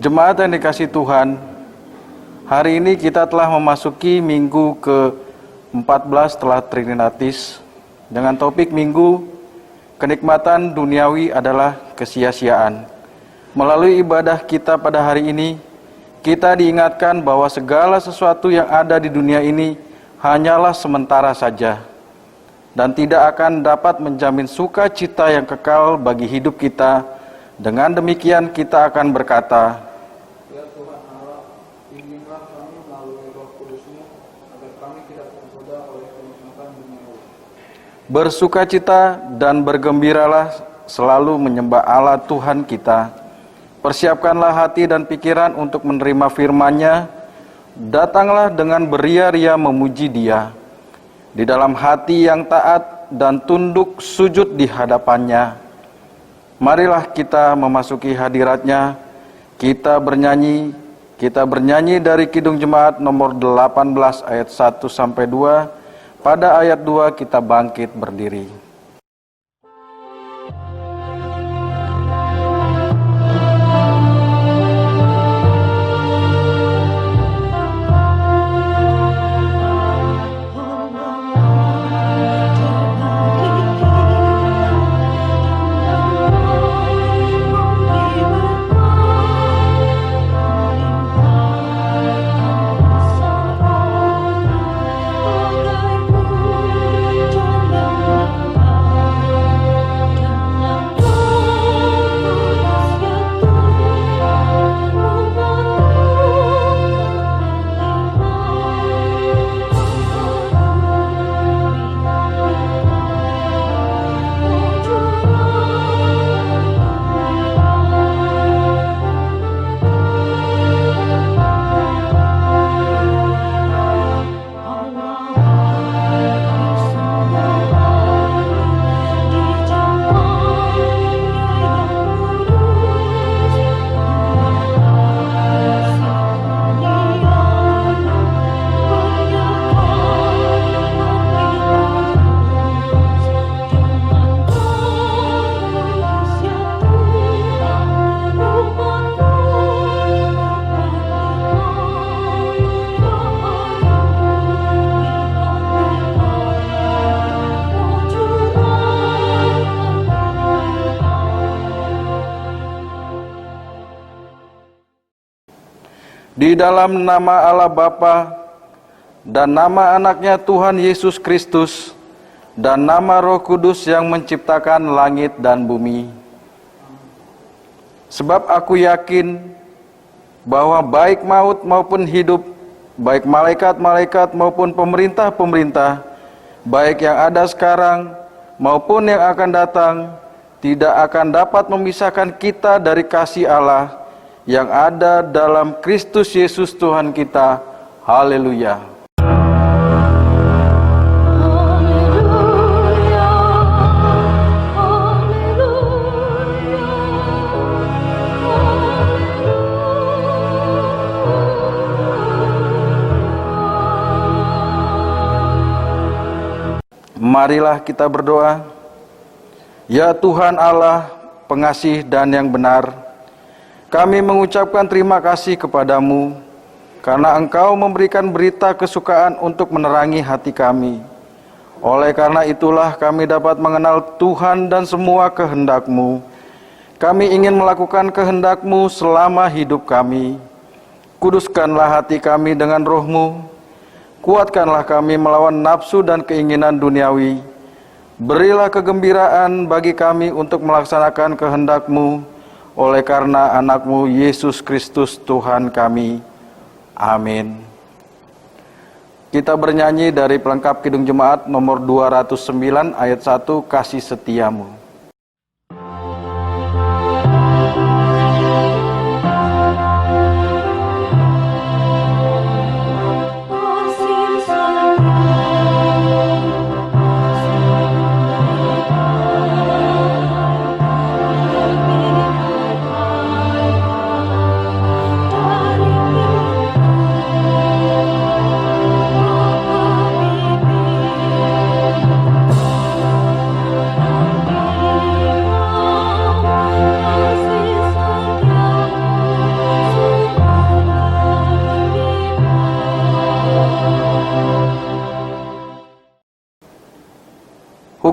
Jemaat yang dikasihi Tuhan, hari ini kita telah memasuki minggu ke-14 setelah Trinitatis dengan topik minggu kenikmatan duniawi adalah kesia-siaan. Melalui ibadah kita pada hari ini, kita diingatkan bahwa segala sesuatu yang ada di dunia ini hanyalah sementara saja dan tidak akan dapat menjamin sukacita yang kekal bagi hidup kita. Dengan demikian kita akan berkata, Ya Tuhan Allah, bimbinglah kami melalui Roh Kudus-Mu, agar kami tidak tergoda oleh kenikmatan duniawi. bersukacita dan bergembiralah selalu menyembah Allah Tuhan kita. Persiapkanlah hati dan pikiran untuk menerima firman-Nya. Datanglah dengan beria-ria memuji Dia di dalam hati yang taat dan tunduk sujud di hadapan-Nya. Marilah kita memasuki hadirat-Nya. Kita bernyanyi dari Kidung Jemaat nomor 18 ayat 1 sampai 2. Pada ayat 2 kita bangkit berdiri. Di dalam nama Allah Bapa dan nama anaknya Tuhan Yesus Kristus dan nama Roh Kudus yang menciptakan langit dan bumi. Sebab aku yakin bahwa baik maut maupun hidup, baik malaikat-malaikat maupun pemerintah-pemerintah, baik yang ada sekarang maupun yang akan datang, tidak akan dapat memisahkan kita dari kasih Allah yang ada dalam Kristus Yesus Tuhan kita. Haleluya. Marilah kita berdoa. Ya Tuhan Allah, pengasih dan yang benar, kami mengucapkan terima kasih kepadamu karena Engkau memberikan berita kesukaan untuk menerangi hati kami. Oleh karena itulah kami dapat mengenal Tuhan dan semua kehendak-Mu. Kami ingin melakukan kehendak-Mu selama hidup kami. Kuduskanlah hati kami dengan Roh-Mu. Kuatkanlah kami melawan nafsu dan keinginan duniawi. Berilah kegembiraan bagi kami untuk melaksanakan kehendak-Mu. Oleh karena anak-Mu Yesus Kristus Tuhan kami. Amin. Kita bernyanyi dari pelengkap Kidung Jemaat nomor 209 ayat 1, Kasih Setiamu.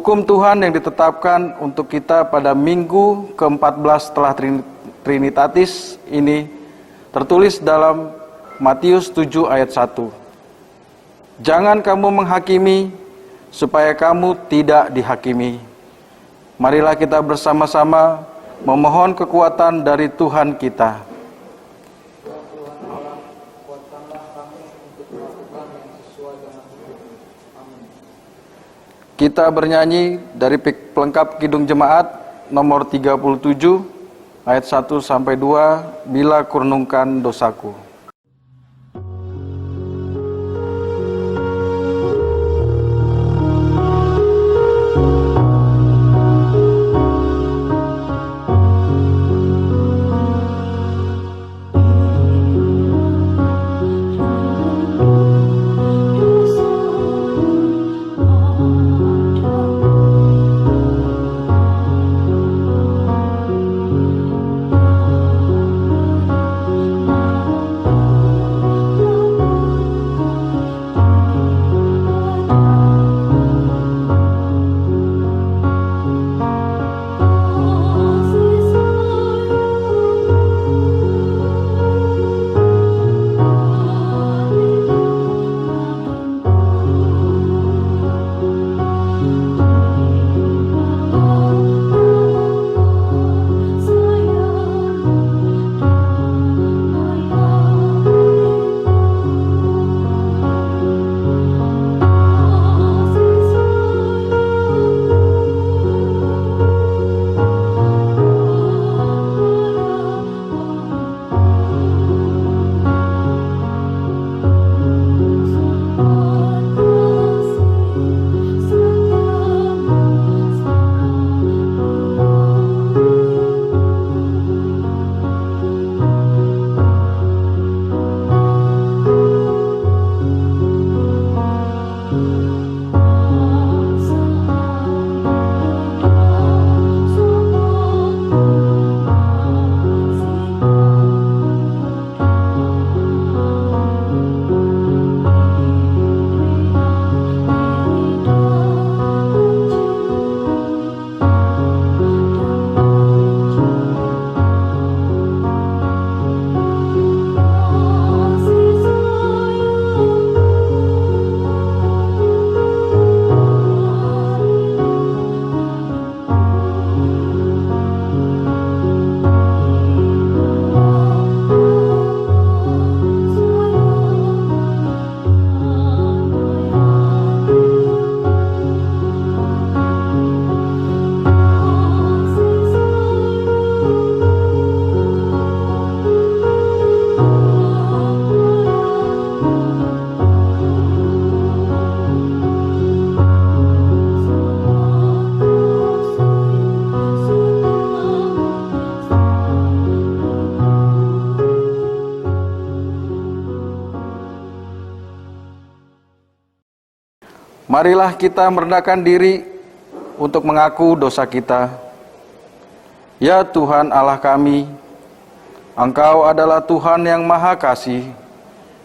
Hukum Tuhan yang ditetapkan untuk kita pada minggu ke-14 setelah Trinitatis ini tertulis dalam Matius 7 ayat 1. Jangan kamu menghakimi supaya kamu tidak dihakimi. Marilah kita bersama-sama memohon kekuatan dari Tuhan kita. Tuhan Allah, kuatkanlah kami untuk melakukan yang sesuai dengan hukum-Mu. Amin. Kita bernyanyi dari pelengkap Kidung Jemaat nomor 37 ayat 1 sampai 2, bila kurnungkan dosaku. Marilah kita merendahkan diri untuk mengaku dosa kita. Ya Tuhan Allah kami, Engkau adalah Tuhan yang Maha Kasih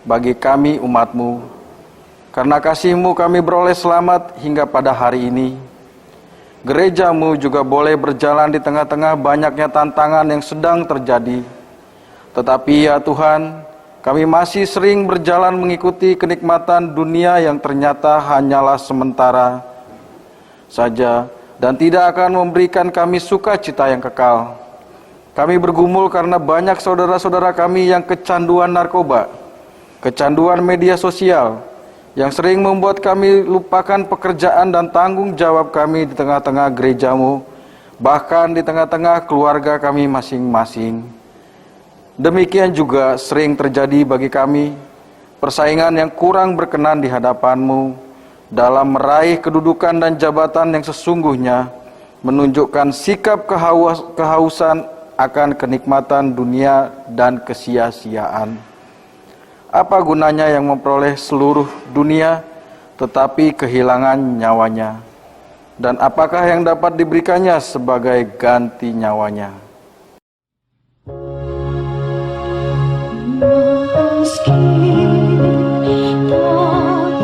bagi kami umat-Mu. Karena kasih-Mu kami beroleh selamat hingga pada hari ini. Gereja-Mu juga boleh berjalan di tengah-tengah banyaknya tantangan yang sedang terjadi. Tetapi ya Tuhan, kami masih sering berjalan mengikuti kenikmatan dunia yang ternyata hanyalah sementara saja dan tidak akan memberikan kami sukacita yang kekal. Kami bergumul karena banyak saudara-saudara kami yang kecanduan narkoba, kecanduan media sosial, yang sering membuat kami lupakan pekerjaan dan tanggung jawab kami di tengah-tengah gereja-Mu, bahkan di tengah-tengah keluarga kami masing-masing. Demikian juga sering terjadi bagi kami persaingan yang kurang berkenan di hadapan-Mu dalam meraih kedudukan dan jabatan yang sesungguhnya menunjukkan sikap kehausan akan kenikmatan dunia dan kesia-siaan. Apa gunanya yang memperoleh seluruh dunia tetapi kehilangan nyawanya? Dan apakah yang dapat diberikannya sebagai ganti nyawanya? Meski tak layak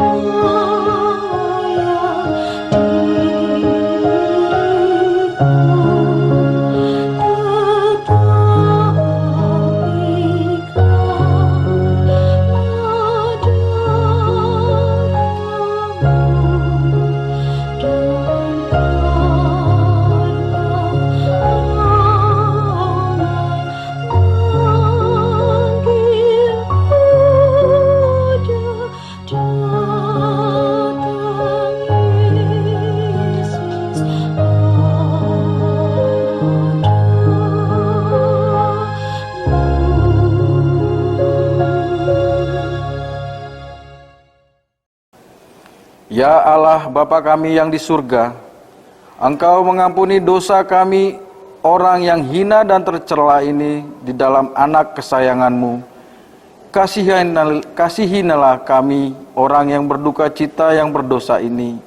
Ya Allah Bapa kami yang di surga, Engkau mengampuni dosa kami orang yang hina dan tercela ini di dalam anak kesayangan-Mu. Kasihinilah kami orang yang berduka cita yang berdosa ini.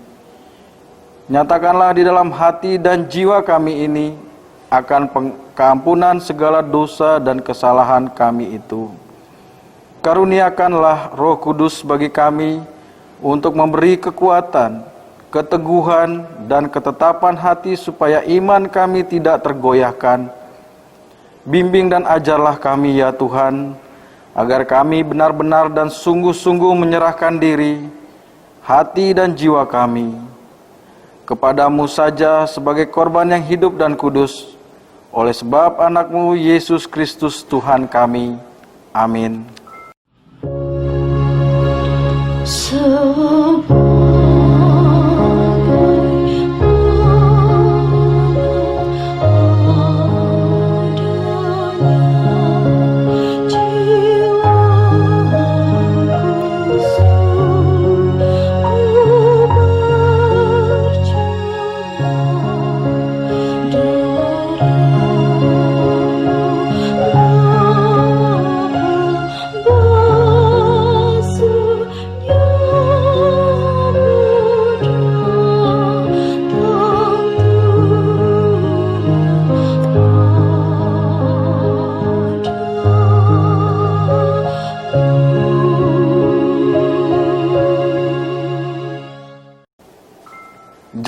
Nyatakanlah di dalam hati dan jiwa kami ini akan keampunan segala dosa dan kesalahan kami itu. Karuniakanlah Roh Kudus bagi kami untuk memberi kekuatan, keteguhan, dan ketetapan hati supaya iman kami tidak tergoyahkan. Bimbing dan ajarlah kami ya Tuhan, agar kami benar-benar dan sungguh-sungguh menyerahkan diri, hati dan jiwa kami kepadamu saja sebagai korban yang hidup dan kudus, oleh sebab anak-Mu Yesus Kristus Tuhan kami. Amin.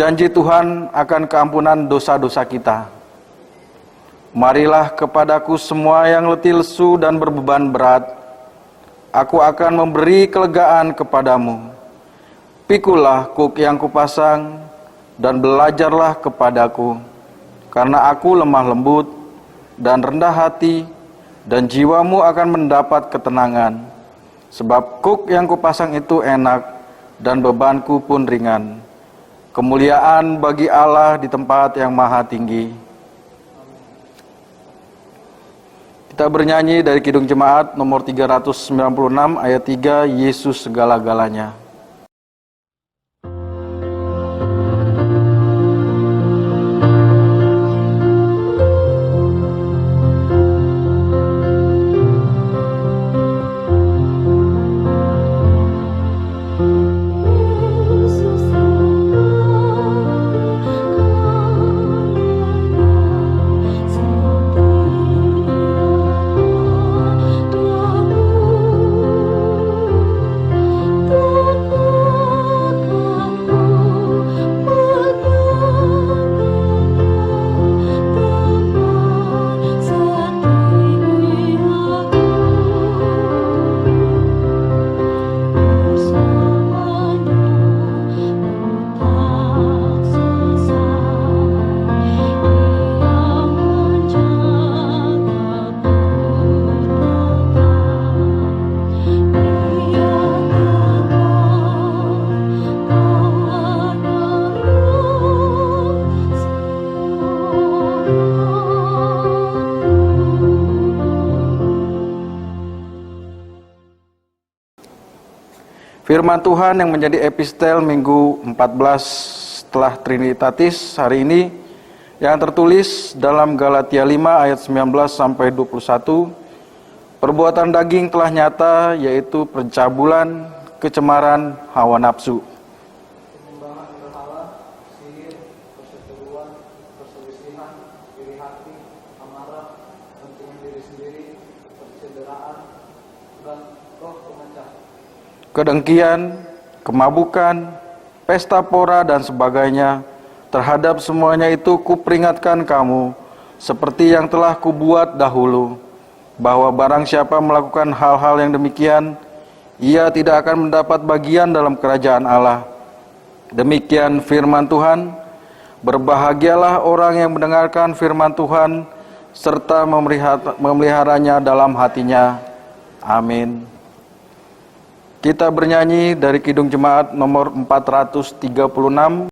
Janji Tuhan akan keampunan dosa-dosa kita. Marilah kepadaku semua yang letih lesu dan berbeban berat, aku akan memberi kelegaan kepadamu. Pikulah kuk yang kupasang dan belajarlah kepadaku, karena aku lemah lembut dan rendah hati, dan jiwamu akan mendapat ketenangan. Sebab kuk yang kupasang itu enak dan bebanku pun ringan. Kemuliaan bagi Allah di tempat yang maha tinggi. Kita bernyanyi dari Kidung Jemaat nomor 396 ayat 3, Yesus segala-galanya. Firman Tuhan yang menjadi epistel Minggu 14 setelah Trinitatis hari ini yang tertulis dalam Galatia 5 ayat 19 sampai 21. Perbuatan daging telah nyata, yaitu pencabulan, kecemaran, hawa nafsu, penyembahan berhala, sihir, perseteruan, perselisihan, iri hati, amarah, kepentingan diri sendiri, percederaan, dan roh pemecah, kedengkian, kemabukan, pesta pora dan sebagainya. Terhadap semuanya itu kuperingatkan kamu, seperti yang telah kubuat dahulu, bahwa barang siapa melakukan hal-hal yang demikian, ia tidak akan mendapat bagian dalam kerajaan Allah. Demikian firman Tuhan. Berbahagialah orang yang mendengarkan firman Tuhan, serta memeliharanya dalam hatinya. Amin. Kita bernyanyi dari Kidung Jemaat nomor 436.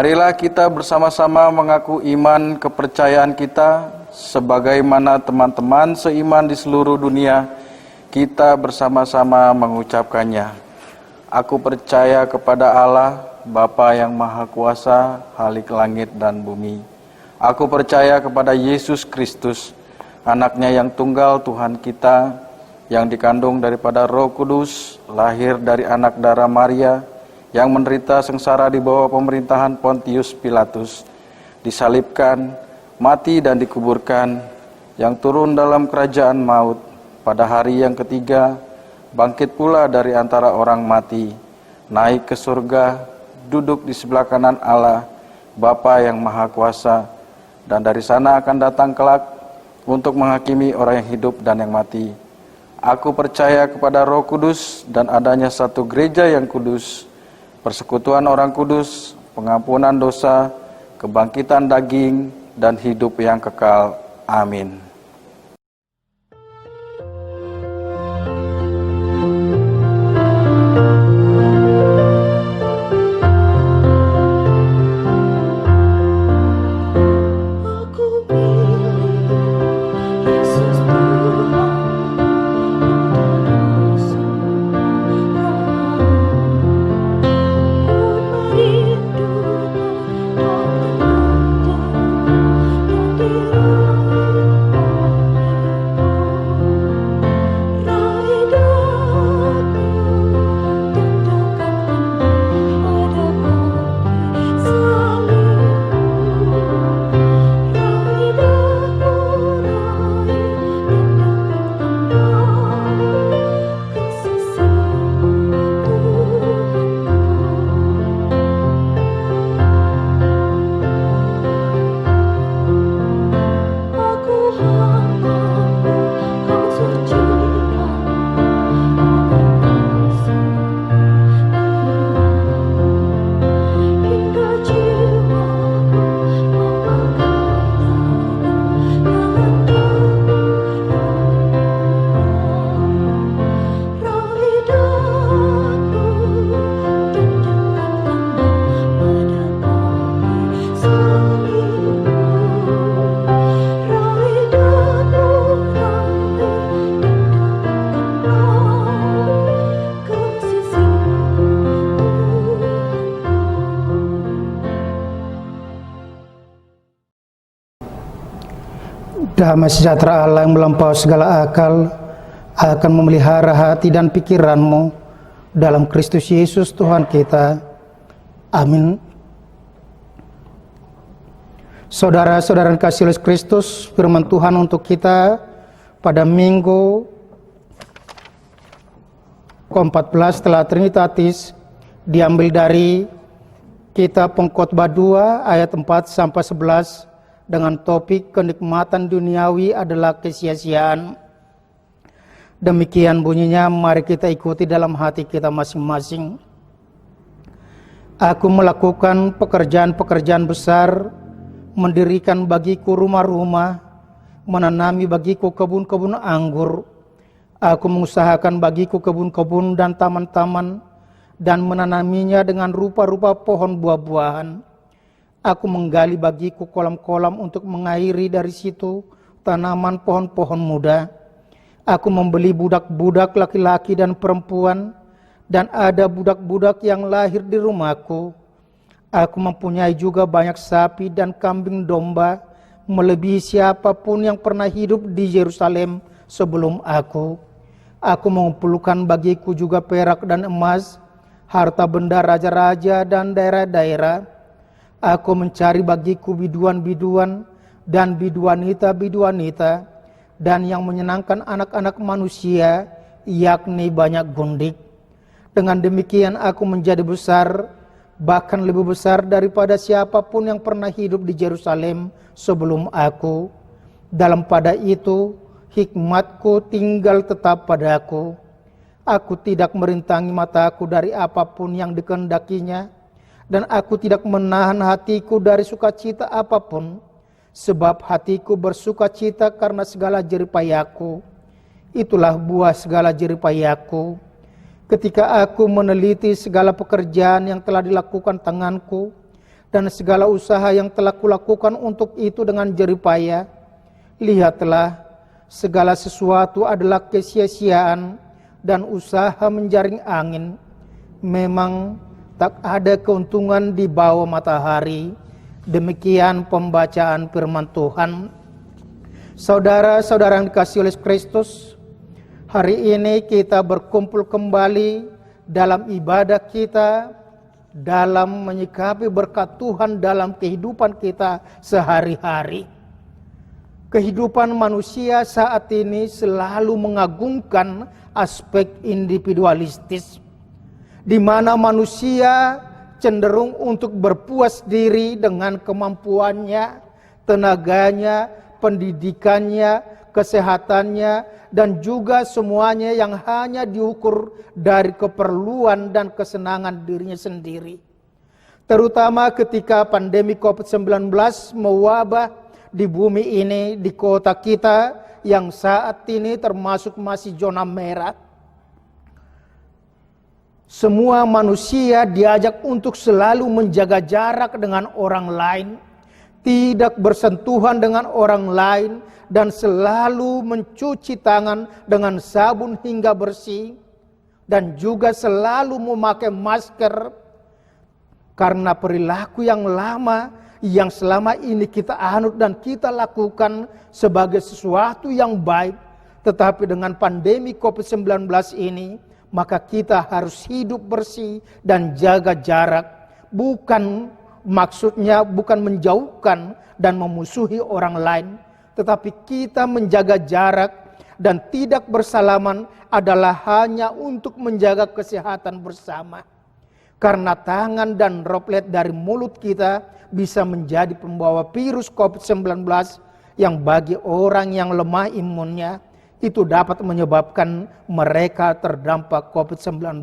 Marilah kita bersama-sama mengaku iman kepercayaan kita sebagaimana teman-teman seiman di seluruh dunia kita bersama-sama mengucapkannya. Aku percaya kepada Allah, Bapa yang Maha Kuasa, Khalik langit dan bumi. Aku percaya kepada Yesus Kristus, Anaknya yang tunggal Tuhan kita, yang dikandung daripada Roh Kudus, lahir dari anak darah Maria, yang menderita sengsara di bawah pemerintahan Pontius Pilatus, disalibkan, mati dan dikuburkan, yang turun dalam kerajaan maut, pada hari yang ketiga, bangkit pula dari antara orang mati, naik ke surga, duduk di sebelah kanan Allah, Bapa yang Maha Kuasa, dan dari sana akan datang kelak untuk menghakimi orang yang hidup dan yang mati. Aku percaya kepada Roh Kudus dan adanya satu gereja yang kudus, persekutuan orang kudus, pengampunan dosa, kebangkitan daging, dan hidup yang kekal. Amin. Damai sejahtera Allah yang melampaui segala akal akan memelihara hati dan pikiranmu dalam Kristus Yesus Tuhan kita. Amin. Saudara-saudara kasih Yesus Kristus, firman Tuhan untuk kita pada minggu ke-14 setelah Trinitatis diambil dari kitab Pengkhotbah 2 ayat 4 sampai 11 dengan topik kenikmatan duniawi adalah kesia-siaan. Demikian bunyinya, mari kita ikuti dalam hati kita masing-masing. Aku melakukan pekerjaan-pekerjaan besar, mendirikan bagiku rumah-rumah, menanami bagiku kebun-kebun anggur. Aku mengusahakan bagiku kebun-kebun dan taman-taman, dan menanaminya dengan rupa-rupa pohon buah-buahan. Aku menggali bagiku kolam-kolam untuk mengairi dari situ tanaman pohon-pohon muda. Aku membeli budak-budak laki-laki dan perempuan, dan ada budak-budak yang lahir di rumahku. Aku mempunyai juga banyak sapi dan kambing domba, melebihi siapapun yang pernah hidup di Yerusalem sebelum aku. Aku mengumpulkan bagiku juga perak dan emas, harta benda raja-raja dan daerah-daerah. Aku mencari bagiku biduan-biduan dan biduanita-biduanita, dan yang menyenangkan anak-anak manusia, yakni banyak gundik. Dengan demikian aku menjadi besar, bahkan lebih besar daripada siapapun yang pernah hidup di Yerusalem sebelum aku. Dalam pada itu, hikmatku tinggal tetap padaku. Aku tidak merintangi mataku dari apapun yang dikehendakinya, dan aku tidak menahan hatiku dari sukacita apapun, sebab hatiku bersukacita karena segala jeripayaku. Itulah buah segala jeripayaku. Ketika aku meneliti segala pekerjaan yang telah dilakukan tanganku, dan segala usaha yang telah kulakukan untuk itu dengan jerih payah. Lihatlah, segala sesuatu adalah kesia-siaan dan usaha menjaring angin. Memang tak ada keuntungan di bawah matahari. Demikian pembacaan firman Tuhan. Saudara-saudara yang dikasihi oleh Kristus, hari ini kita berkumpul kembali dalam ibadah kita, dalam menyikapi berkat Tuhan dalam kehidupan kita sehari-hari. Kehidupan manusia saat ini selalu mengagungkan aspek individualistis, di mana manusia cenderung untuk berpuas diri dengan kemampuannya, tenaganya, pendidikannya, kesehatannya, dan juga semuanya yang hanya diukur dari keperluan dan kesenangan dirinya sendiri. Terutama ketika pandemi COVID-19 mewabah di bumi ini, di kota kita yang saat ini termasuk masih zona merah. Semua manusia diajak untuk selalu menjaga jarak dengan orang lain, tidak bersentuhan dengan orang lain, dan selalu mencuci tangan dengan sabun hingga bersih, dan juga selalu memakai masker, karena perilaku yang lama yang selama ini kita anut dan kita lakukan sebagai sesuatu yang baik. Tetapi dengan pandemi COVID-19 ini, maka kita harus hidup bersih dan jaga jarak. Bukan maksudnya bukan menjauhkan dan memusuhi orang lain, tetapi kita menjaga jarak dan tidak bersalaman adalah hanya untuk menjaga kesehatan bersama. Karena tangan dan droplet dari mulut kita bisa menjadi pembawa virus COVID-19 yang bagi orang yang lemah imunnya itu dapat menyebabkan mereka terdampak COVID-19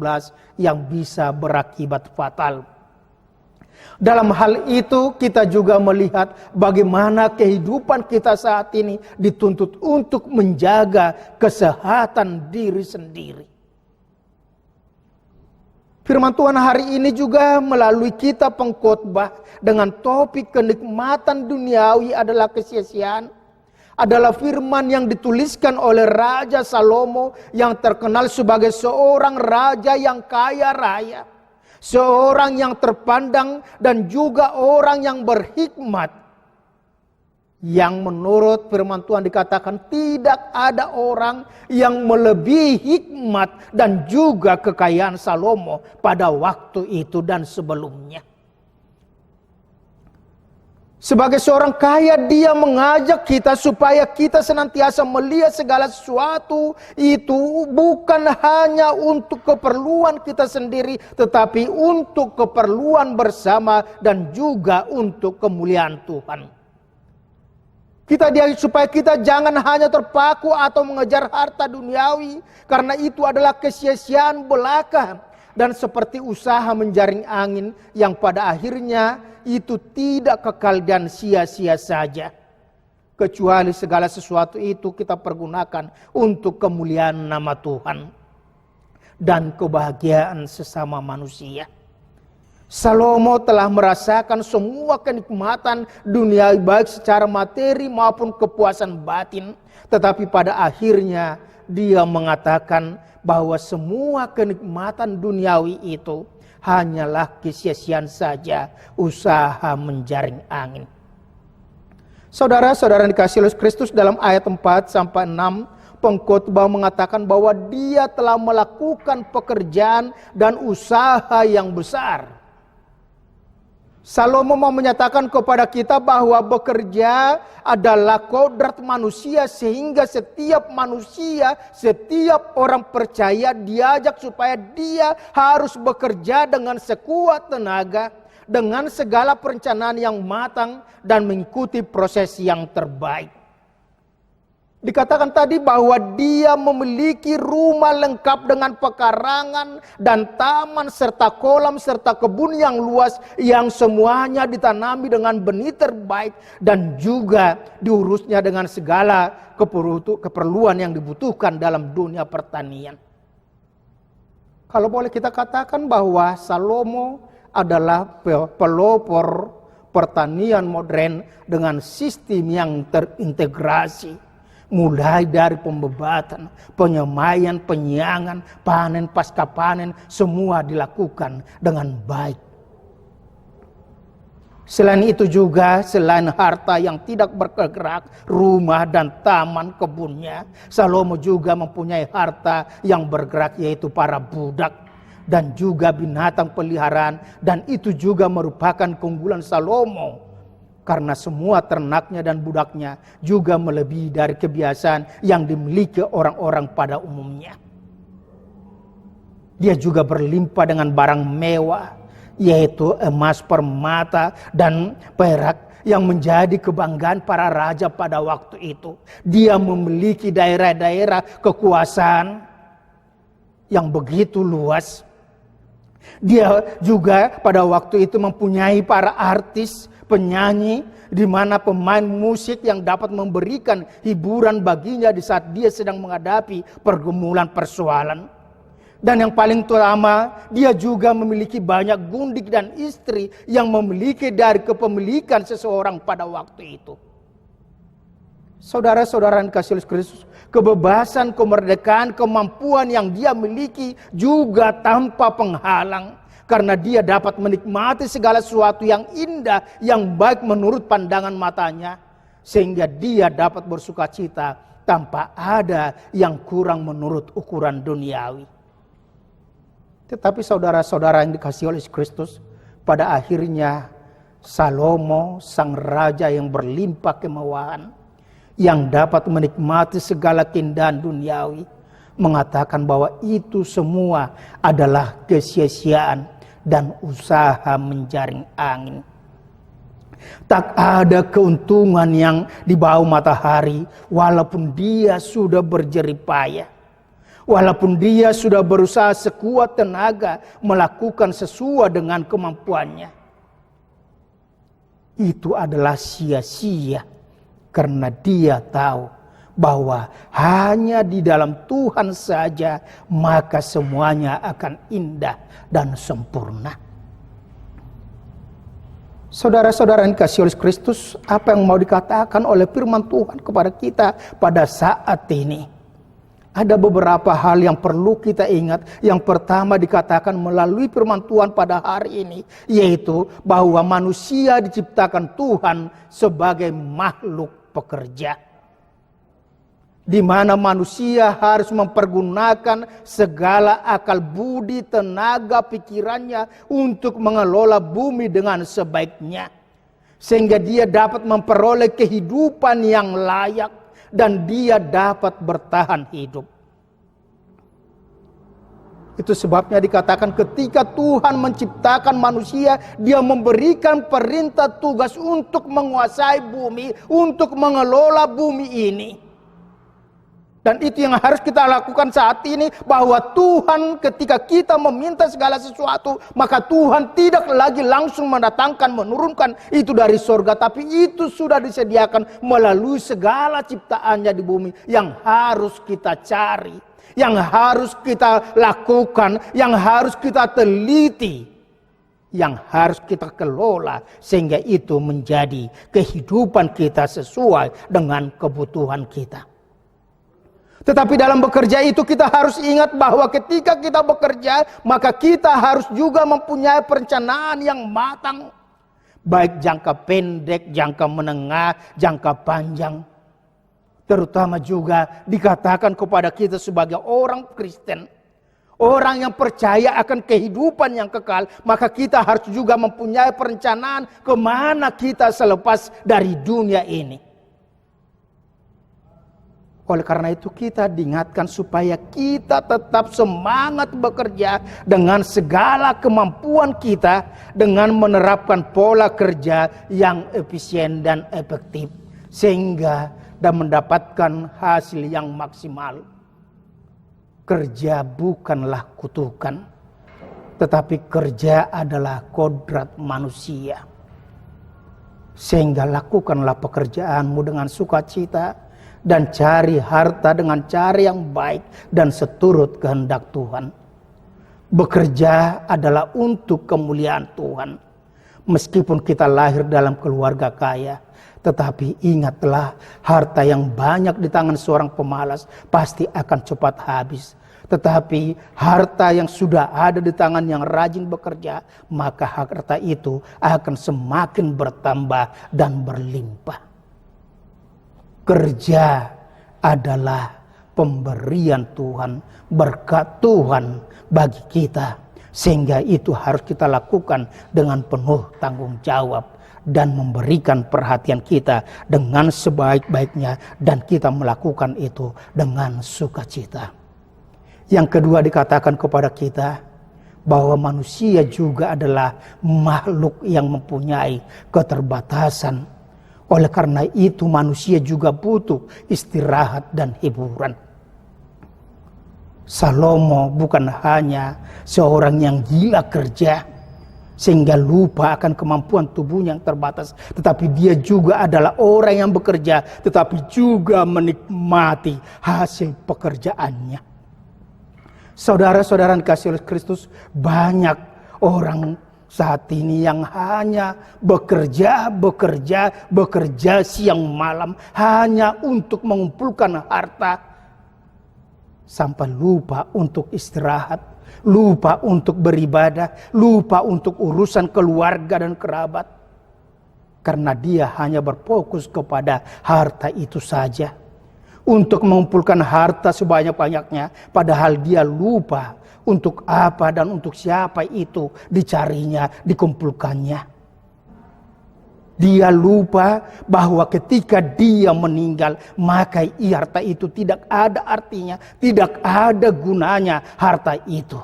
yang bisa berakibat fatal. Dalam hal itu kita juga melihat bagaimana kehidupan kita saat ini dituntut untuk menjaga kesehatan diri sendiri. Firman Tuhan hari ini juga melalui kitab pengkhotbah dengan topik kenikmatan duniawi adalah kesia-siaan. Adalah firman yang dituliskan oleh Raja Salomo yang terkenal sebagai seorang raja yang kaya raya. Seorang yang terpandang dan juga orang yang berhikmat. Yang menurut firman Tuhan dikatakan tidak ada orang yang melebihi hikmat dan juga kekayaan Salomo pada waktu itu dan sebelumnya. Sebagai seorang kaya, dia mengajak kita supaya kita senantiasa melihat segala sesuatu itu bukan hanya untuk keperluan kita sendiri, tetapi untuk keperluan bersama dan juga untuk kemuliaan Tuhan. Kita diajak supaya kita jangan hanya terpaku atau mengejar harta duniawi, karena itu adalah kesia-siaan belaka. Dan seperti usaha menjaring angin yang pada akhirnya itu tidak kekal dan sia-sia saja. Kecuali segala sesuatu itu kita pergunakan untuk kemuliaan nama Tuhan dan kebahagiaan sesama manusia. Salomo telah merasakan semua kenikmatan dunia baik secara materi maupun kepuasan batin. Tetapi pada akhirnya dia mengatakan bahwa semua kenikmatan duniawi itu hanyalah kesia-siaan saja, usaha menjaring angin. Saudara-saudara yang dikasihi oleh Kristus, dalam ayat 4-6 pengkhotbah mengatakan bahwa dia telah melakukan pekerjaan dan usaha yang besar. Salomo mau menyatakan kepada kita bahwa bekerja adalah kodrat manusia, sehingga setiap manusia, setiap orang percaya diajak supaya dia harus bekerja dengan sekuat tenaga, dengan segala perencanaan yang matang dan mengikuti proses yang terbaik. Dikatakan tadi bahwa dia memiliki rumah lengkap dengan pekarangan dan taman serta kolam serta kebun yang luas yang semuanya ditanami dengan benih terbaik dan juga diurusnya dengan segala keperluan yang dibutuhkan dalam dunia pertanian. Kalau boleh kita katakan bahwa Salomo adalah pelopor pertanian modern dengan sistem yang terintegrasi, mulai dari pembebatan, penyemaian, penyiangan, panen pasca panen, semua dilakukan dengan baik. Selain itu juga, selain harta yang tidak bergerak, rumah dan taman kebunnya, Salomo juga mempunyai harta yang bergerak, yaitu para budak dan juga binatang peliharaan, dan itu juga merupakan keunggulan Salomo karena semua ternaknya dan budaknya juga melebihi dari kebiasaan yang dimiliki orang-orang pada umumnya. Dia juga berlimpah dengan barang mewah, yaitu emas, permata, dan perak yang menjadi kebanggaan para raja pada waktu itu. Dia memiliki daerah-daerah kekuasaan yang begitu luas. Dia juga pada waktu itu mempunyai para artis, penyanyi, di mana pemain musik yang dapat memberikan hiburan baginya di saat dia sedang menghadapi pergumulan persoalan. Dan yang paling utama, dia juga memiliki banyak gundik dan istri yang memiliki dari kepemilikan seseorang pada waktu itu. Saudara-saudara yang dikasihi Kristus, kebebasan, kemerdekaan, kemampuan yang dia miliki juga tanpa penghalang. Karena dia dapat menikmati segala sesuatu yang indah, yang baik menurut pandangan matanya. Sehingga dia dapat bersukacita tanpa ada yang kurang menurut ukuran duniawi. Tetapi saudara-saudara yang dikasihi oleh Kristus, pada akhirnya Salomo, sang raja yang berlimpah kemewahan, yang dapat menikmati segala keindahan duniawi, mengatakan bahwa itu semua adalah kesia-siaan dan usaha menjaring angin. Tak ada keuntungan yang di bawah matahari, walaupun dia sudah berjerih payah. Walaupun dia sudah berusaha sekuat tenaga melakukan sesuai dengan kemampuannya. Itu adalah sia-sia. Karena dia tahu bahwa hanya di dalam Tuhan saja maka semuanya akan indah dan sempurna. Saudara-saudara yang dikasihi oleh Kristus, apa yang mau dikatakan oleh firman Tuhan kepada kita pada saat ini? Ada beberapa hal yang perlu kita ingat. Yang pertama dikatakan melalui firman Tuhan pada hari ini, yaitu bahwa manusia diciptakan Tuhan sebagai makhluk pekerja. Di mana manusia harus mempergunakan segala akal budi, tenaga, pikirannya untuk mengelola bumi dengan sebaiknya. Sehingga dia dapat memperoleh kehidupan yang layak dan dia dapat bertahan hidup. Itu sebabnya dikatakan ketika Tuhan menciptakan manusia, dia memberikan perintah tugas untuk menguasai bumi, untuk mengelola bumi ini. Dan itu yang harus kita lakukan saat ini, bahwa Tuhan ketika kita meminta segala sesuatu, maka Tuhan tidak lagi langsung menurunkan itu dari sorga, tapi itu sudah disediakan melalui segala ciptaannya di bumi yang harus kita cari, yang harus kita lakukan, yang harus kita teliti, yang harus kita kelola, sehingga itu menjadi kehidupan kita sesuai dengan kebutuhan kita. Tetapi dalam bekerja itu kita harus ingat bahwa ketika kita bekerja, maka kita harus juga mempunyai perencanaan yang matang. Baik jangka pendek, jangka menengah, jangka panjang. Terutama juga dikatakan kepada kita sebagai orang Kristen, orang yang percaya akan kehidupan yang kekal, maka kita harus juga mempunyai perencanaan kemana kita selepas dari dunia ini. Oleh karena itu kita diingatkan supaya kita tetap semangat bekerja dengan segala kemampuan kita, dengan menerapkan pola kerja yang efisien dan efektif, sehingga dan mendapatkan hasil yang maksimal. Kerja bukanlah kutukan, tetapi kerja adalah kodrat manusia. Sehingga lakukanlah pekerjaanmu dengan sukacita, dan cari harta dengan cara yang baik dan seturut kehendak Tuhan. Bekerja adalah untuk kemuliaan Tuhan. Meskipun kita lahir dalam keluarga kaya, tetapi ingatlah, harta yang banyak di tangan seorang pemalas pasti akan cepat habis. Tetapi harta yang sudah ada di tangan yang rajin bekerja, maka harta itu akan semakin bertambah dan berlimpah. Kerja adalah pemberian Tuhan, berkat Tuhan bagi kita. Sehingga itu harus kita lakukan dengan penuh tanggung jawab dan memberikan perhatian kita dengan sebaik-baiknya, dan kita melakukan itu dengan sukacita. Yang kedua dikatakan kepada kita bahwa manusia juga adalah makhluk yang mempunyai keterbatasan. Oleh karena itu manusia juga butuh istirahat dan hiburan. Salomo bukan hanya seorang yang gila kerja sehingga lupa akan kemampuan tubuhnya yang terbatas, tetapi dia juga adalah orang yang bekerja tetapi juga menikmati hasil pekerjaannya. Saudara-saudara yang dikasihi oleh Kristus, banyak orang saat ini yang hanya bekerja siang malam hanya untuk mengumpulkan harta, sampai lupa untuk istirahat, lupa untuk beribadah, lupa untuk urusan keluarga dan kerabat. Karena dia hanya berfokus kepada harta itu saja. Untuk mengumpulkan harta sebanyak-banyaknya, padahal dia lupa untuk apa dan untuk siapa itu dicarinya, dikumpulkannya. Dia lupa bahwa ketika dia meninggal, maka harta itu tidak ada artinya, tidak ada gunanya harta itu.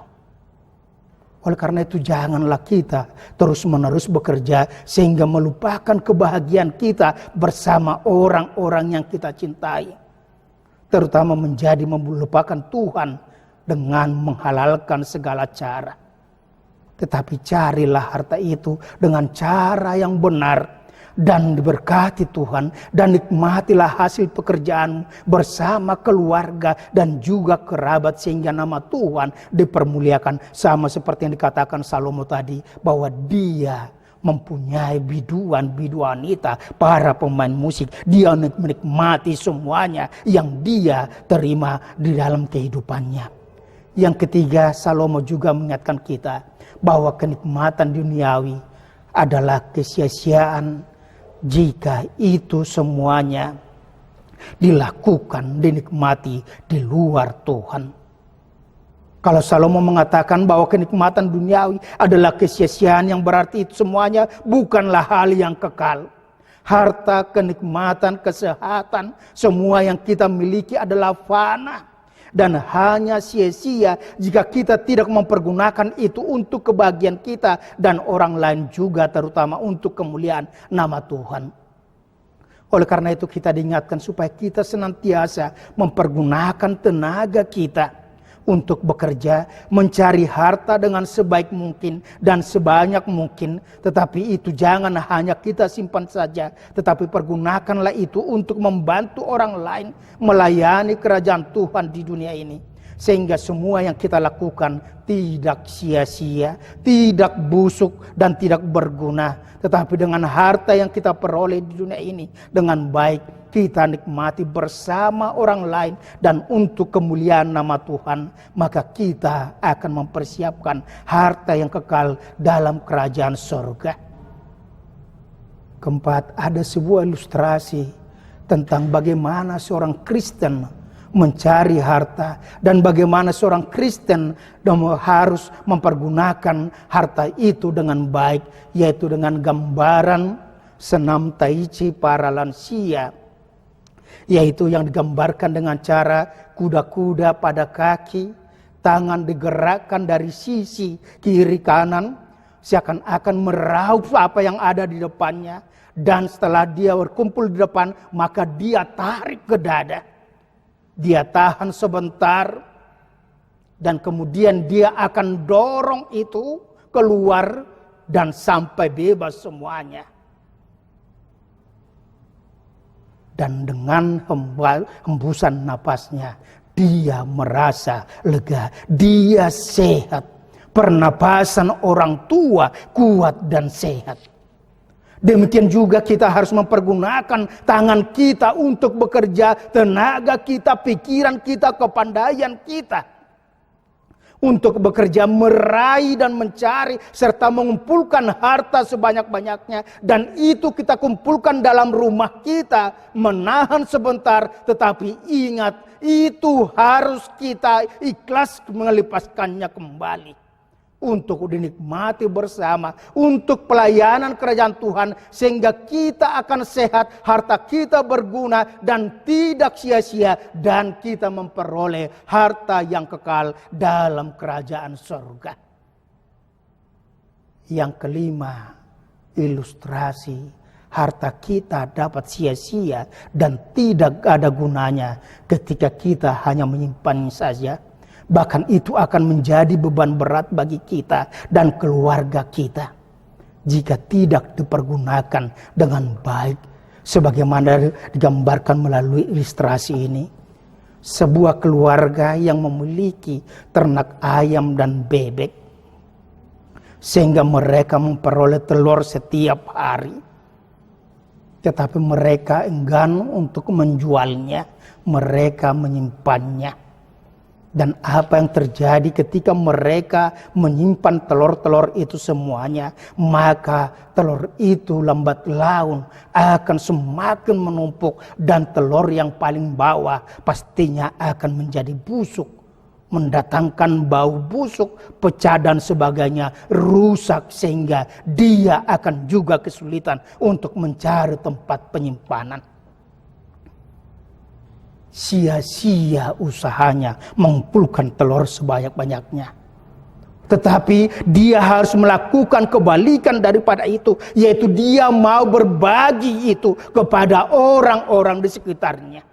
Oleh karena itu janganlah kita terus-menerus bekerja sehingga melupakan kebahagiaan kita bersama orang-orang yang kita cintai. Terutama melupakan Tuhan dengan menghalalkan segala cara. Tetapi carilah harta itu dengan cara yang benar dan diberkati Tuhan, dan nikmatilah hasil pekerjaanmu bersama keluarga dan juga kerabat sehingga nama Tuhan dipermuliakan. Sama seperti yang dikatakan Salomo tadi, bahwa dia mempunyai bidu wanita, para pemain musik. Dia menikmati semuanya yang dia terima di dalam kehidupannya. Yang ketiga, Salomo juga mengingatkan kita bahwa kenikmatan duniawi adalah kesia-siaan jika itu semuanya dilakukan, dinikmati di luar Tuhan. Kalau Salomo mengatakan bahwa kenikmatan duniawi adalah kesia-siaan, yang berarti itu semuanya bukanlah hal yang kekal. Harta, kenikmatan, kesehatan, semua yang kita miliki adalah fana. Dan hanya sia-sia jika kita tidak mempergunakan itu untuk kebahagiaan kita dan orang lain juga, terutama untuk kemuliaan nama Tuhan. Oleh karena itu kita diingatkan supaya kita senantiasa mempergunakan tenaga kita untuk bekerja, mencari harta dengan sebaik mungkin dan sebanyak mungkin. Tetapi itu jangan hanya kita simpan saja, tetapi pergunakanlah itu untuk membantu orang lain melayani kerajaan Tuhan di dunia ini. Sehingga semua yang kita lakukan tidak sia-sia, tidak busuk dan tidak berguna. Tetapi dengan harta yang kita peroleh di dunia ini dengan baik, kita nikmati bersama orang lain dan untuk kemuliaan nama Tuhan, maka kita akan mempersiapkan harta yang kekal dalam kerajaan surga. Keempat, ada sebuah ilustrasi tentang bagaimana seorang Kristen mencari harta dan bagaimana seorang Kristen harus mempergunakan harta itu dengan baik, yaitu dengan gambaran senam tai chi para lansia, yaitu yang digambarkan dengan cara kuda-kuda pada kaki, tangan digerakkan dari sisi kiri kanan, seakan-akan meraup apa yang ada di depannya, dan setelah dia berkumpul di depan, maka dia tarik ke dada. Dia tahan sebentar, dan kemudian dia akan dorong itu keluar dan sampai bebas semuanya. Dan dengan hembusan napasnya, dia merasa lega, dia sehat. Pernapasan orang tua kuat dan sehat. Demikian juga kita harus mempergunakan tangan kita untuk bekerja, tenaga kita, pikiran kita, kepandaian kita. Untuk bekerja meraih dan mencari serta mengumpulkan harta sebanyak-banyaknya. Dan itu kita kumpulkan dalam rumah kita. Menahan sebentar, tetapi ingat itu harus kita ikhlas melepaskannya kembali. Untuk dinikmati bersama, untuk pelayanan kerajaan Tuhan, sehingga kita akan sehat, harta kita berguna dan tidak sia-sia, dan kita memperoleh harta yang kekal dalam kerajaan surga. Yang kelima, ilustrasi harta kita dapat sia-sia dan tidak ada gunanya ketika kita hanya menyimpannya saja. Bahkan itu akan menjadi beban berat bagi kita dan keluarga kita jika tidak dipergunakan dengan baik sebagaimana digambarkan melalui ilustrasi ini. Sebuah keluarga yang memiliki ternak ayam dan bebek sehingga mereka memperoleh telur setiap hari, tetapi mereka enggan untuk menjualnya, mereka menyimpannya. Dan apa yang terjadi ketika mereka menyimpan telur-telur itu semuanya, maka telur itu lambat laun akan semakin menumpuk, dan telur yang paling bawah pastinya akan menjadi busuk, mendatangkan bau busuk, pecah dan sebagainya, rusak, sehingga dia akan juga kesulitan untuk mencari tempat penyimpanan. Sia-sia usahanya mengumpulkan telur sebanyak-banyaknya. Tetapi dia harus melakukan kebalikan daripada itu, yaitu dia mau berbagi itu kepada orang-orang di sekitarnya.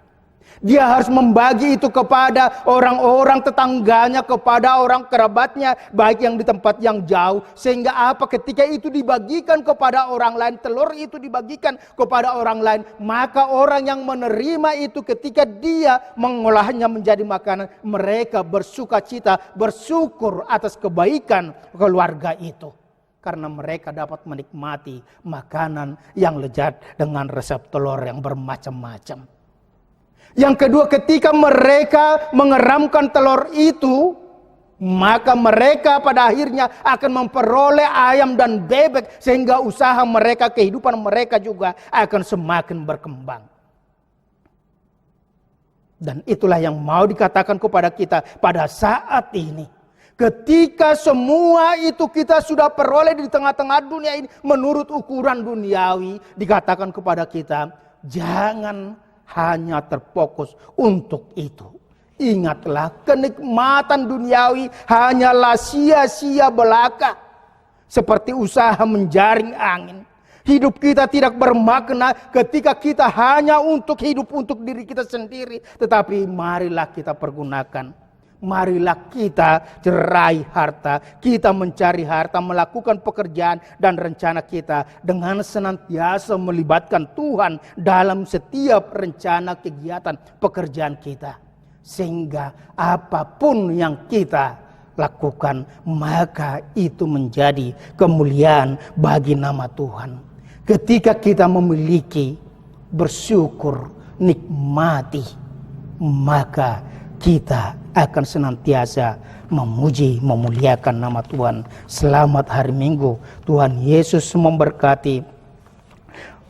Dia harus membagi itu kepada orang-orang tetangganya, kepada orang kerabatnya, baik yang di tempat yang jauh. Sehingga apa? Ketika itu dibagikan kepada orang lain, telur itu dibagikan kepada orang lain, maka orang yang menerima itu ketika dia mengolahnya menjadi makanan, mereka bersukacita, bersyukur atas kebaikan keluarga itu. Karena mereka dapat menikmati makanan yang lezat dengan resep telur yang bermacam-macam. Yang kedua, ketika mereka mengeramkan telur itu, maka mereka pada akhirnya akan memperoleh ayam dan bebek, sehingga usaha mereka, kehidupan mereka juga akan semakin berkembang. Dan itulah yang mau dikatakan kepada kita pada saat ini. Ketika semua itu kita sudah peroleh di tengah-tengah dunia ini menurut ukuran duniawi, dikatakan kepada kita, jangan hanya terfokus untuk itu. Ingatlah, kenikmatan duniawi hanyalah sia-sia belaka. Seperti usaha menjaring angin. Hidup kita tidak bermakna ketika kita hanya untuk hidup untuk diri kita sendiri. Tetapi marilah kita pergunakan. Marilah kita cerai harta, kita mencari harta, melakukan pekerjaan dan rencana kita dengan senantiasa melibatkan Tuhan dalam setiap rencana kegiatan pekerjaan kita. Sehingga apapun yang kita lakukan, maka itu menjadi kemuliaan bagi nama Tuhan. Ketika kita memiliki, bersyukur, nikmati, maka kita akan senantiasa memuji, memuliakan nama Tuhan. Selamat hari Minggu. Tuhan Yesus memberkati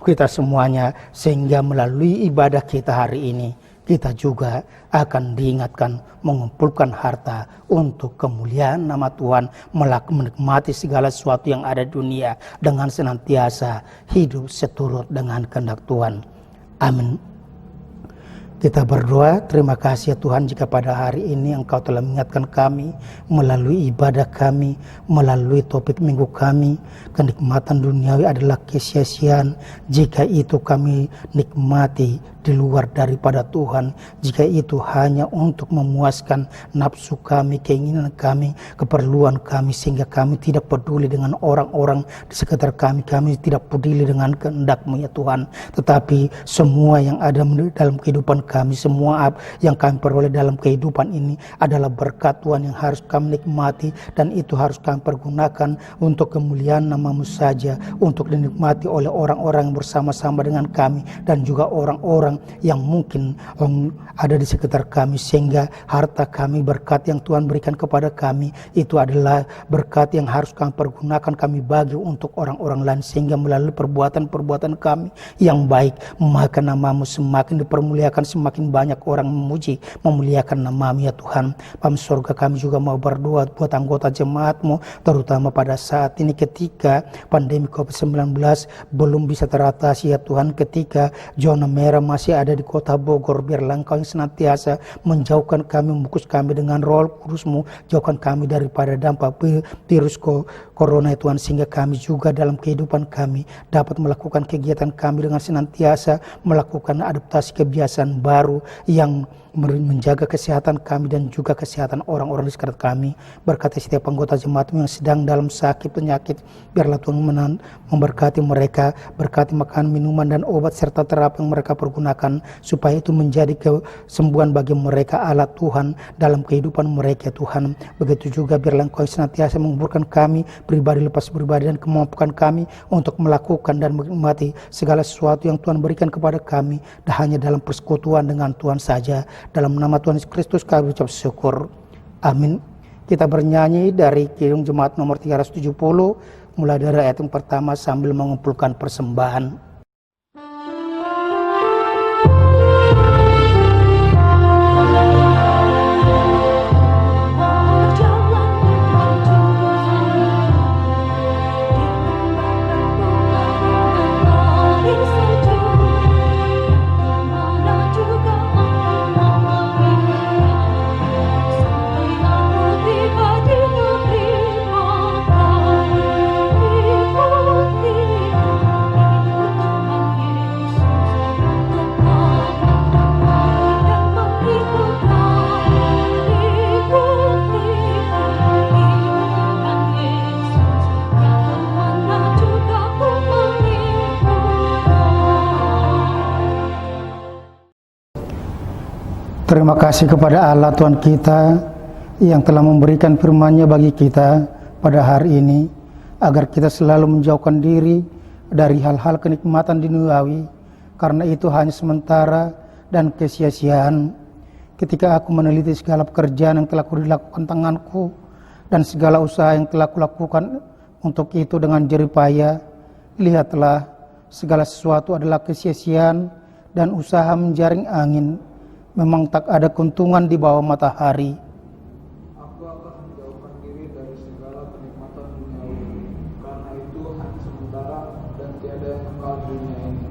kita semuanya, sehingga melalui ibadah kita hari ini, kita juga akan diingatkan mengumpulkan harta untuk kemuliaan nama Tuhan, menikmati segala sesuatu yang ada di dunia dengan senantiasa hidup seturut dengan kehendak Tuhan. Amin. Kita berdoa, terima kasih ya Tuhan jika pada hari ini Engkau telah mengingatkan kami melalui ibadah kami, melalui topik minggu kami. Kenikmatan duniawi adalah kesia-siaan jika itu kami nikmati di luar daripada Tuhan. Jika itu hanya untuk memuaskan nafsu kami, keinginan kami, keperluan kami, sehingga kami tidak peduli dengan orang-orang di sekitar kami. Kami tidak peduli dengan kehendak-Mu ya Tuhan. Tetapi semua yang ada dalam kehidupan kami. Semua yang kami peroleh dalam kehidupan ini adalah berkat Tuhan yang harus kami nikmati, dan itu harus kami pergunakan untuk kemuliaan nama-Mu saja, untuk dinikmati oleh orang-orang yang bersama-sama dengan kami dan juga orang-orang yang mungkin ada di sekitar kami, sehingga harta kami, berkat yang Tuhan berikan kepada kami itu adalah berkat yang harus kami pergunakan, kami bagi untuk orang-orang lain, sehingga melalui perbuatan-perbuatan kami yang baik, maka nama-Mu semakin dipermuliakan, semakin banyak orang memuliakan nama-Mu ya Tuhan. Bapa surga, kami juga mau berdoa buat anggota jemaat-Mu, terutama pada saat ini ketika pandemi COVID-19 belum bisa teratasi ya Tuhan, ketika zona merah masih ada di kota Bogor. Biarlah Engkau yang senantiasa menjauhkan kami, membungkus kami dengan Roh Kudus-Mu, jauhkan kami daripada dampak virus corona ya Tuhan, sehingga kami juga dalam kehidupan kami dapat melakukan kegiatan kami dengan senantiasa melakukan adaptasi kebiasaan baru yang menjaga kesehatan kami dan juga kesehatan orang-orang di sekitar kami. Berkati setiap anggota jemaat-Mu yang sedang dalam sakit penyakit, biarlah Tuhan memberkati mereka, berkati makanan, minuman, dan obat serta terapi yang mereka pergunakan, supaya itu menjadi kesembuhan bagi mereka, alat Tuhan dalam kehidupan mereka Tuhan. Begitu juga biarlah Engkau senantiasa menguburkan kami pribadi lepas pribadi, dan kemampuan kami untuk melakukan dan menikmati segala sesuatu yang Tuhan berikan kepada kami, dan hanya dalam persekutuan dengan Tuhan saja. Dalam nama Tuhan Yesus Kristus kami ucap syukur. Amin. Kita bernyanyi dari Kidung Jemaat nomor 370, mulai dari ayat yang pertama sambil mengumpulkan persembahan. Terima kasih kepada Allah Tuhan kita yang telah memberikan firman-Nya bagi kita pada hari ini, agar kita selalu menjauhkan diri dari hal-hal kenikmatan duniawi, karena itu hanya sementara dan kesia-siaan. Ketika aku meneliti segala pekerjaan yang telah dilakukan tanganku dan segala usaha yang telah kulakukan untuk itu dengan jerih payah, lihatlah segala sesuatu adalah kesia-siaan dan usaha menjaring angin. Memang tak ada keuntungan di bawah matahari. Aku akan menjauhkan diri dari segala kenikmatan duniawi, karena itu hanya sementara dan tiada yang kekal di dunia ini.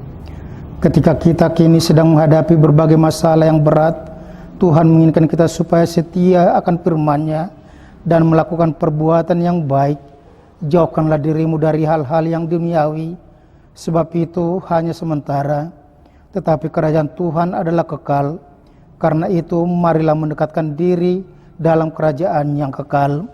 Ketika kita kini sedang menghadapi berbagai masalah yang berat, Tuhan menginginkan kita supaya setia akan firman-Nya dan melakukan perbuatan yang baik. Jauhkanlah dirimu dari hal-hal yang duniawi, sebab itu hanya sementara, tetapi kerajaan Tuhan adalah kekal. Karena itu marilah mendekatkan diri dalam kerajaan yang kekal.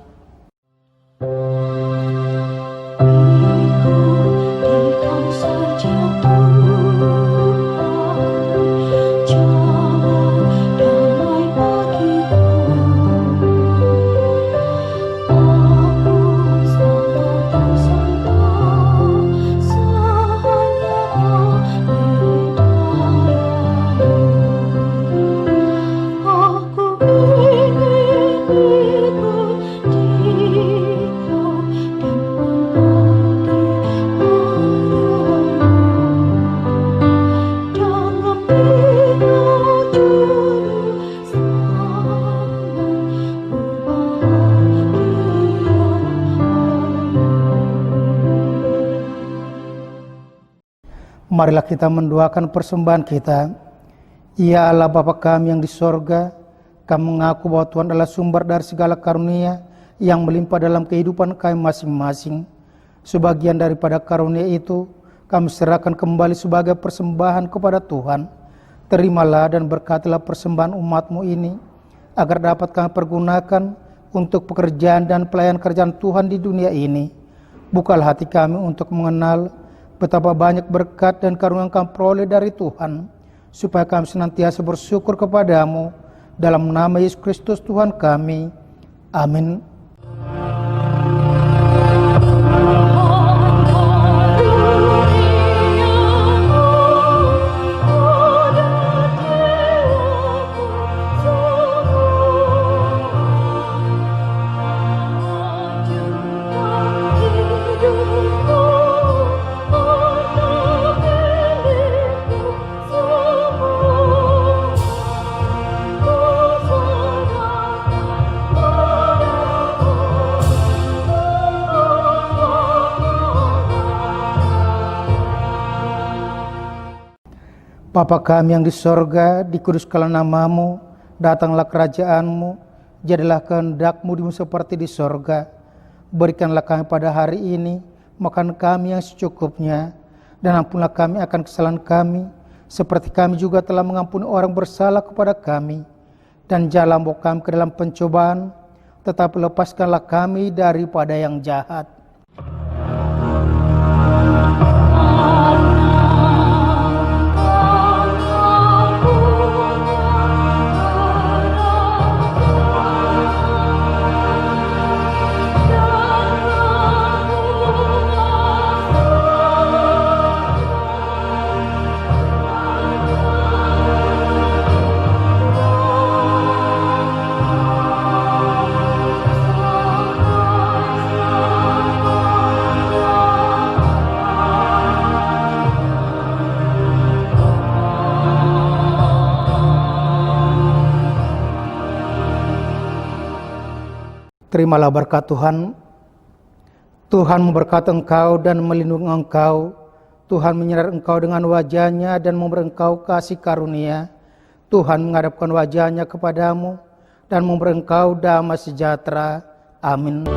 Marilah kita mendoakan persembahan kita. Ya Allah Bapa kami yang di sorga, kami mengaku bahwa Tuhan adalah sumber dari segala karunia yang melimpah dalam kehidupan kami masing-masing. Sebagian daripada karunia itu kami serahkan kembali sebagai persembahan kepada Tuhan. Terimalah dan berkatilah persembahan umat-Mu ini, agar dapat kami pergunakan untuk pekerjaan dan pelayanan kerjaan Tuhan di dunia ini. Bukalah hati kami untuk mengenal betapa banyak berkat dan karunia yang kami peroleh dari Tuhan, supaya kami senantiasa bersyukur kepadamu. Dalam nama Yesus Kristus Tuhan kami. Amin. Bapa kami yang di sorga, dikuduskanlah namamu, datanglah kerajaanmu, jadilah kehendak-Mu di bumi seperti di sorga. Berikanlah kami pada hari ini makan kami yang secukupnya, dan ampunlah kami akan kesalahan kami, seperti kami juga telah mengampuni orang bersalah kepada kami. Dan janganlah membawa kami ke dalam pencobaan, tetapi lepaskanlah kami daripada yang jahat. Terimalah berkat Tuhan. Tuhan memberkati engkau dan melindungi engkau. Tuhan menyertai engkau dengan wajah-Nya dan memberi engkau kasih karunia. Tuhan menghadapkan wajah-Nya kepadamu dan memberi engkau damai sejahtera. Amin.